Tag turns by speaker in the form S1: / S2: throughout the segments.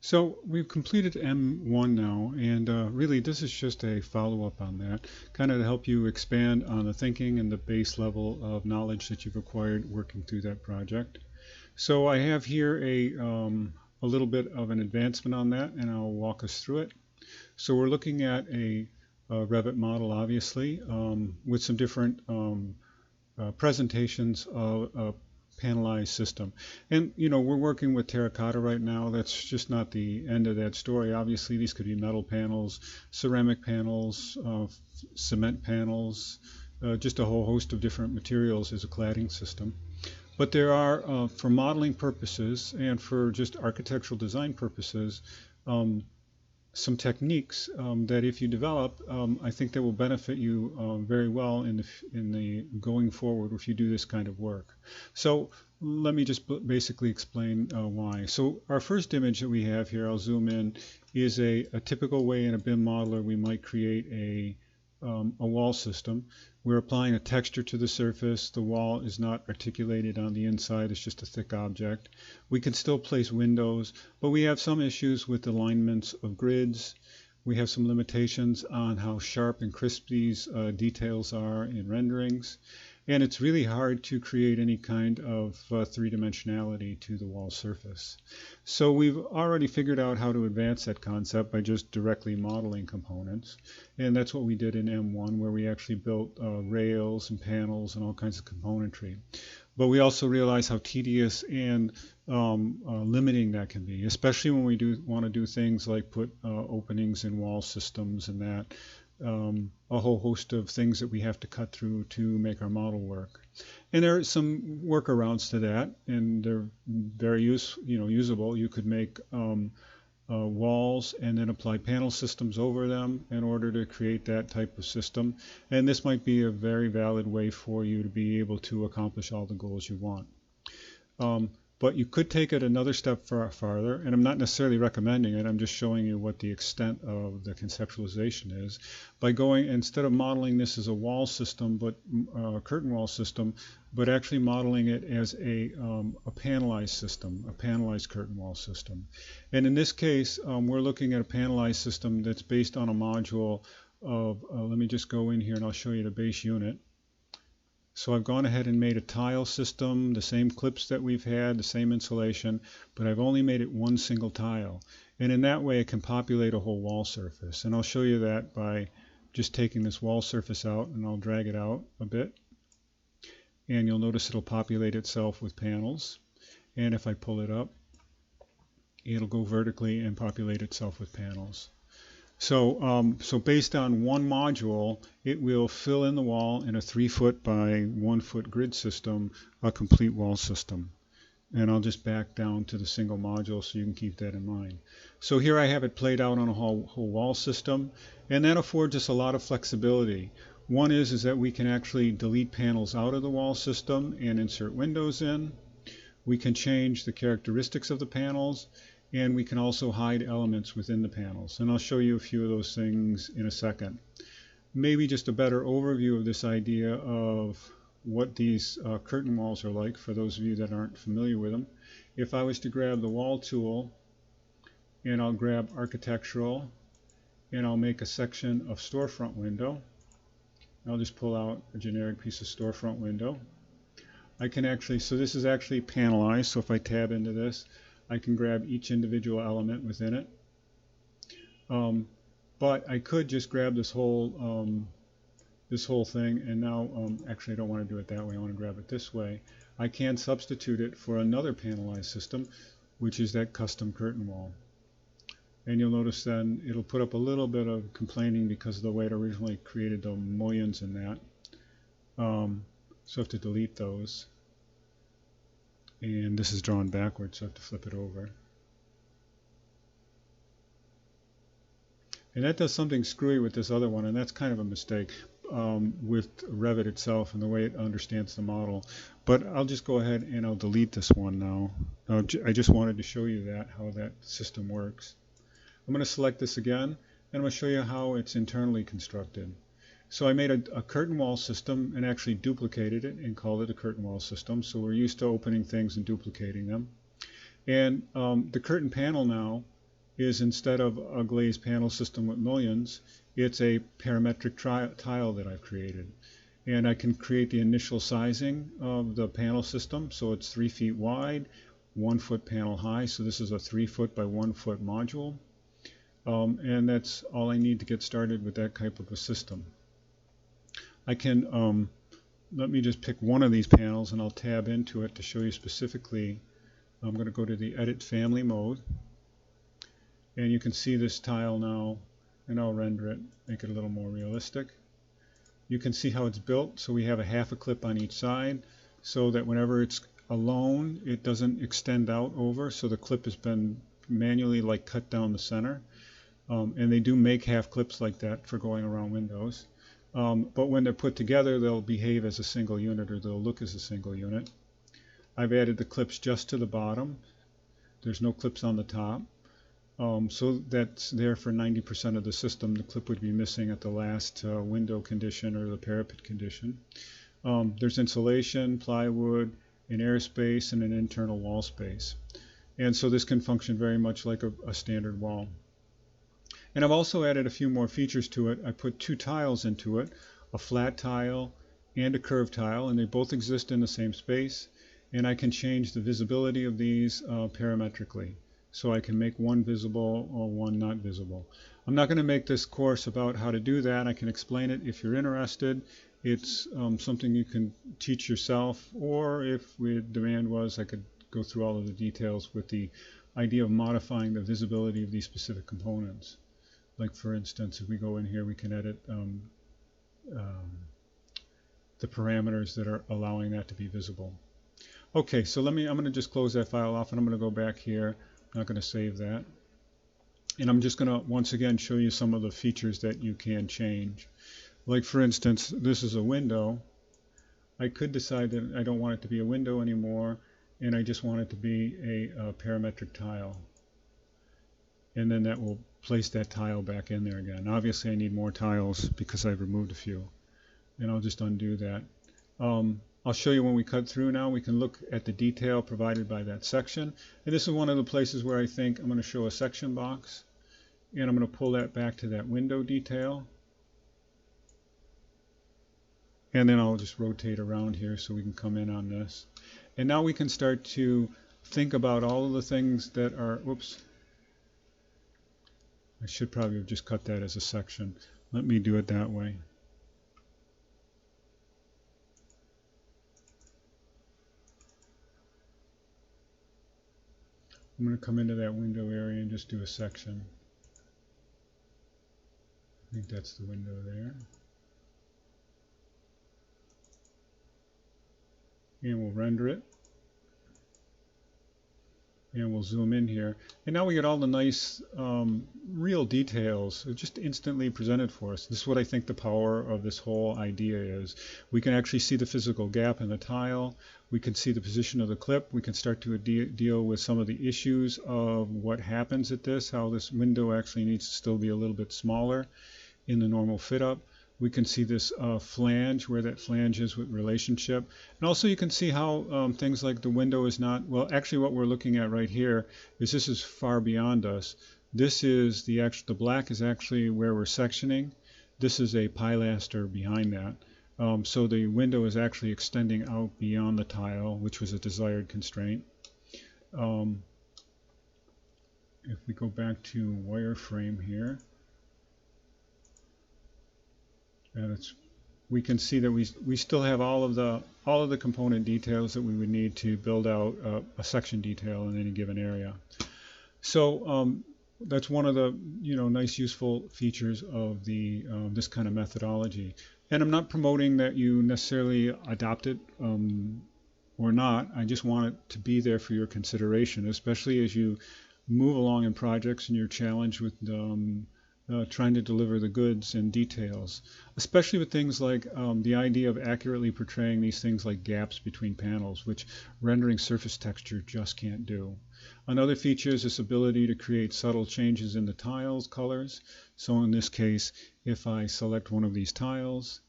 S1: So we've completed M1 now, and really this is just a follow-up on that, kind of to help you expand on the thinking and the base level of knowledge that you've acquired working through that project. So I have here a little bit of an advancement on that, and I'll walk us through it. So we're looking at a Revit model, obviously, with some different presentations of a panelized system. And, we're working with terracotta right now. That's just not the end of that story. Obviously, these could be metal panels, ceramic panels, cement panels, just a whole host of different materials as a cladding system. But there are, for modeling purposes and for just architectural design purposes, some techniques that if you develop, I think that will benefit you very well in the going forward if you do this kind of work. So let me just basically explain why. So our first image that we have here, I'll zoom in, is a typical way in a BIM modeler we might create a wall system. We're applying a texture to the surface. The wall is not articulated on the inside. It's just a thick object. We can still place windows, but we have some issues with alignments of grids. We have some limitations on how sharp and crisp these details are in renderings. And it's really hard to create any kind of three-dimensionality to the wall surface. So we've already figured out how to advance that concept by just directly modeling components. And that's what we did in M1, where we actually built rails and panels and all kinds of componentry. But we also realize how tedious and limiting that can be, especially when we want to do things like put openings in wall systems and that. A whole host of things that we have to cut through to make our model work. And there are some workarounds to that, and they're very usable. You could make walls and then apply panel systems over them in order to create that type of system. And this might be a very valid way for you to be able to accomplish all the goals you want. But you could take it another step farther, and I'm not necessarily recommending it, I'm just showing you what the extent of the conceptualization is, by going, instead of modeling this as a wall system, but a curtain wall system, but actually modeling it as a panelized system, a panelized curtain wall system. And in this case, we're looking at a panelized system that's based on a module of, let me just go in here and I'll show you the base unit. So I've gone ahead and made a tile system, the same clips that we've had, the same insulation, but I've only made it one single tile. And in that way it can populate a whole wall surface. And I'll show you that by just taking this wall surface out, and I'll drag it out a bit. And you'll notice it'll populate itself with panels. And if I pull it up, it'll go vertically and populate itself with panels. So, so based on one module, it will fill in the wall in a 3-foot by 1-foot grid system, a complete wall system. And I'll just back down to the single module so you can keep that in mind. So here I have it played out on a whole wall system, and that affords us a lot of flexibility. One is that we can actually delete panels out of the wall system and insert windows in. We can change the characteristics of the panels, and we can also hide elements within the panels. And I'll show you a few of those things in a second. Maybe just a better overview of this idea of what these curtain walls are like for those of you that aren't familiar with them. If I was to grab the wall tool, and I'll grab architectural, and I'll make a section of storefront window. I'll just pull out a generic piece of storefront window. I can actually, so this is actually panelized, so if I tab into this, I can grab each individual element within it. But I could just grab this whole thing, and now actually I don't want to do it that way, I want to grab it this way. I can substitute it for another panelized system, which is that custom curtain wall. And you'll notice then it'll put up a little bit of complaining because of the way it originally created the mullions in that. So I have to delete those. And this is drawn backwards, so I have to flip it over. And that does something screwy with this other one, and that's kind of a mistake with Revit itself and the way it understands the model. But I'll just go ahead and I'll delete this one now. I just wanted to show you that, how that system works. I'm going to select this again, and I'm going to show you how it's internally constructed. So I made a curtain wall system and actually duplicated it and called it a curtain wall system. So we're used to opening things and duplicating them. And the curtain panel now is instead of a glazed panel system with mullions, it's a parametric tile that I've created. And I can create the initial sizing of the panel system. So it's 3 feet wide, 1 foot panel high. So this is a 3 foot by 1 foot module. And that's all I need to get started with that type of a system. I can, let me just pick one of these panels and I'll tab into it to show you specifically. I'm going to go to the Edit Family mode. And you can see this tile now, and I'll render it, make it a little more realistic. You can see how it's built. So we have a half a clip on each side so that whenever it's alone, it doesn't extend out over. So the clip has been manually like cut down the center. And they do make half clips like that for going around windows. But when they're put together, they'll behave as a single unit, or they'll look as a single unit. I've added the clips just to the bottom. There's no clips on the top. So that's there for 90% of the system. The clip would be missing at the last window condition or the parapet condition. There's insulation, plywood, an airspace, and an internal wall space. And so this can function very much like a standard wall. And I've also added a few more features to it. I put 2 tiles into it, a flat tile and a curved tile, and they both exist in the same space. And I can change the visibility of these parametrically. So I can make one visible or one not visible. I'm not going to make this course about how to do that. I can explain it if you're interested. It's something you can teach yourself, or if demand was, I could go through all of the details with the idea of modifying the visibility of these specific components. Like for instance, if we go in here, we can edit the parameters that are allowing that to be visible. Okay, so I'm going to just close that file off, and I'm going to go back here. I'm not going to save that. And I'm just going to once again show you some of the features that you can change. Like for instance, this is a window. I could decide that I don't want it to be a window anymore, and I just want it to be a parametric tile. And then that will place that tile back in there again. Obviously I need more tiles because I've removed a few. And I'll just undo that. I'll show you when we cut through now. We can look at the detail provided by that section. And this is one of the places where I think I'm going to show a section box. And I'm going to pull that back to that window detail. And then I'll just rotate around here so we can come in on this. And now we can start to think about all of the things that are, whoops. I should probably have just cut that as a section. Let me do it that way. I'm going to come into that window area and just do a section. I think that's the window there. And we'll render it. And we'll zoom in here. And now we get all the nice real details just instantly presented for us. This is what I think the power of this whole idea is. We can actually see the physical gap in the tile. We can see the position of the clip. We can start to deal with some of the issues of what happens at this, how this window actually needs to still be a little bit smaller in the normal fit up. We can see this flange, where that flange is with relationship. And also you can see how things like the window is not, well, actually what we're looking at right here is this is far beyond us. This is the black is actually where we're sectioning. This is a pilaster behind that. So the window is actually extending out beyond the tile, which was a desired constraint. If we go back to wireframe here, and we can see that we still have all of the component details that we would need to build out a section detail in any given area. So that's one of the nice useful features of the this kind of methodology. And I'm not promoting that you necessarily adopt it or not. I just want it to be there for your consideration, especially as you move along in projects and you're challenged with trying to deliver the goods and details, especially with things like the idea of accurately portraying these things like gaps between panels, which rendering surface texture just can't do. Another feature is this ability to create subtle changes in the tiles colors. So in this case, if I select one of these tiles,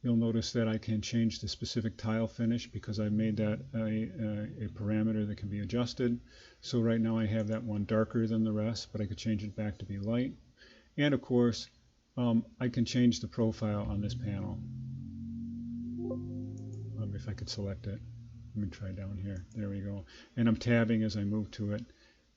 S1: you'll notice that I can change the specific tile finish because I made that a parameter that can be adjusted. So right now I have that one darker than the rest, but I could change it back to be light. And of course, I can change the profile on this panel. If I could select it. Let me try down here. There we go. And I'm tabbing as I move to it.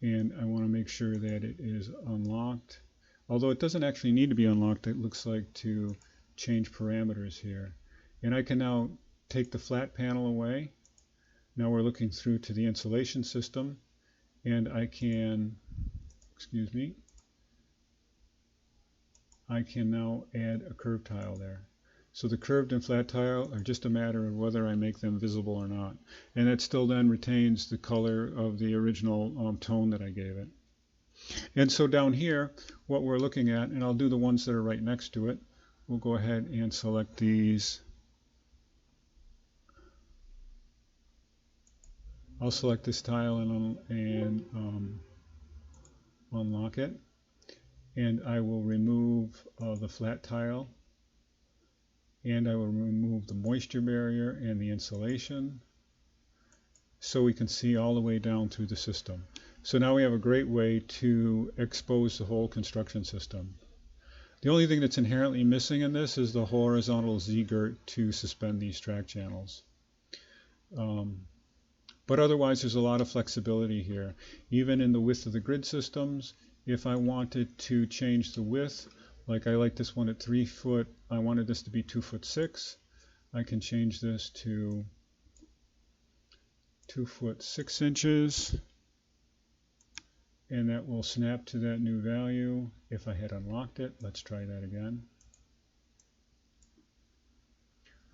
S1: And I want to make sure that it is unlocked. Although it doesn't actually need to be unlocked, it looks like, to change parameters here. And I can now take the flat panel away. Now we're looking through to the insulation system. And I can, excuse me, I can now add a curved tile there. So the curved and flat tile are just a matter of whether I make them visible or not. And that still then retains the color of the original tone that I gave it. And so down here, what we're looking at, and I'll do the ones that are right next to it, we'll go ahead and select these. I'll select this tile and unlock it. And I will remove the flat tile. And I will remove the moisture barrier and the insulation so we can see all the way down through the system. So now we have a great way to expose the whole construction system. The only thing that's inherently missing in this is the horizontal Z-girt to suspend these track channels. But otherwise there's a lot of flexibility here. Even in the width of the grid systems, if I wanted to change the width, like I like this one at 3 foot, I wanted this to be 2'6". I can change this to 2'6", and that will snap to that new value if I had unlocked it. Let's try that again.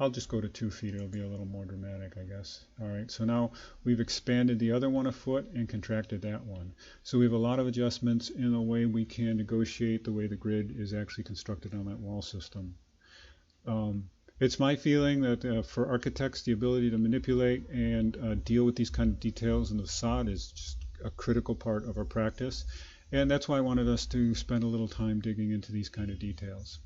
S1: I'll just go to 2 feet. It'll be a little more dramatic, I guess. All right, so now we've expanded the other one a foot and contracted that one. So we have a lot of adjustments in the way we can negotiate the way the grid is actually constructed on that wall system. It's my feeling that for architects, the ability to manipulate and deal with these kind of details in the facade is just a critical part of our practice. And that's why I wanted us to spend a little time digging into these kind of details.